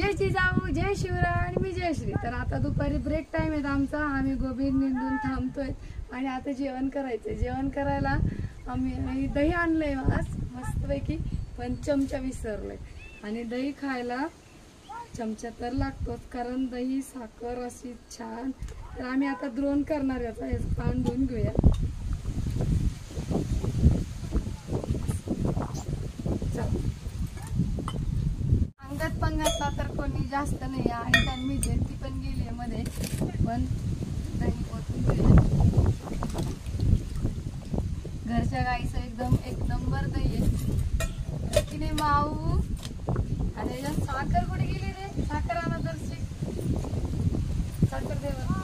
जय जिजाऊ, जय शिवराय आणि मी जयश्री। तर आता दुपारी ब्रेक टाइम आहे आमचा, आम्ही गोबी निंदून थांबतोय आणि आता जेवण करायचं। जेवण करायला आम्ही दही आणलंय आज मस्तपैकी, पण चमचा विसरलोय आणि दही खायला चमचा तर लागतोच, कारण दही साखर अशी छान। तर आम्ही आता द्रोण करणार याचा पान धुवून घेऊया। अंगात पंगातला तर कोणी जास्त नाही आणि त्यांनी ती पण गेली मध्ये, पण दही ओतून घेऊया। घरच्या गाईचं एकदम एक नंबर दही आहे की नाही माऊ। आणि याच्यात साखर कुठे गेली रे? साखर आणा दर्शी, साखर दे बरं।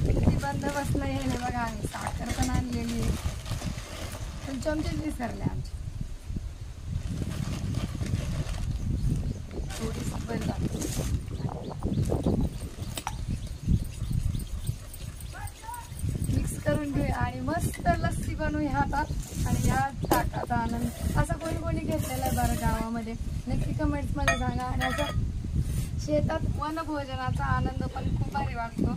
किती बंदोबस्त नाही आहे बघा, आम्ही साखर पण आणलेली आहे, पण चमचेच विसरले आमचे। थोडी सफर मिक्स करून घेऊया आणि मस्त लस्सी बनवूया आता। आणि या ताकाचा आनंद असा कोणी कोणी घेतलेला आहे बरं गावामध्ये, नक्की कमेंट्स मध्ये सांगा। आणि असं शेतात वनभोजनाचा आनंद पण खूप भारी वाटतो।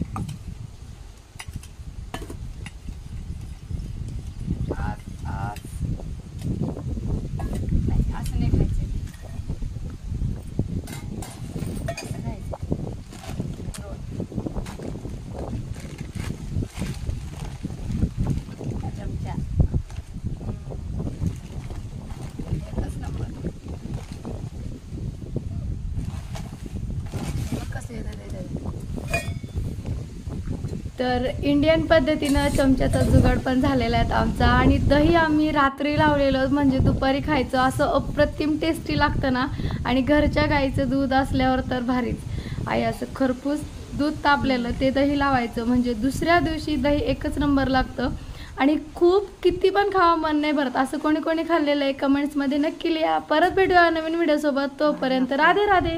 नाही असं नाही खायचं, असं खायचं चमचा एकच नंबर। कसं येतं तर इंडियन पद्धतीनं चमच्याचा जुगाड पण झालेला आहे आमचा। आणि दही आम्ही रात्री लावलेलं, म्हणजे दुपारी खायचं, असं अप्रतिम टेस्टी लागतं ना। आणि घरच्या गाईचं दूध असल्यावर तर भारीच। आई असं खरपूस दूध तापलेलं ते दही लावायचं, म्हणजे दुसऱ्या दिवशी दही एकच नंबर लागतं। आणि खूप किती पण खावा मन नाही भरत। असं कोणी कोणी खाल्लेलं आहे कमेंट्समध्ये नक्की लिहा। परत भेटूया नवीन व्हिडिओ सोबत, तोपर्यंत राधे राधे।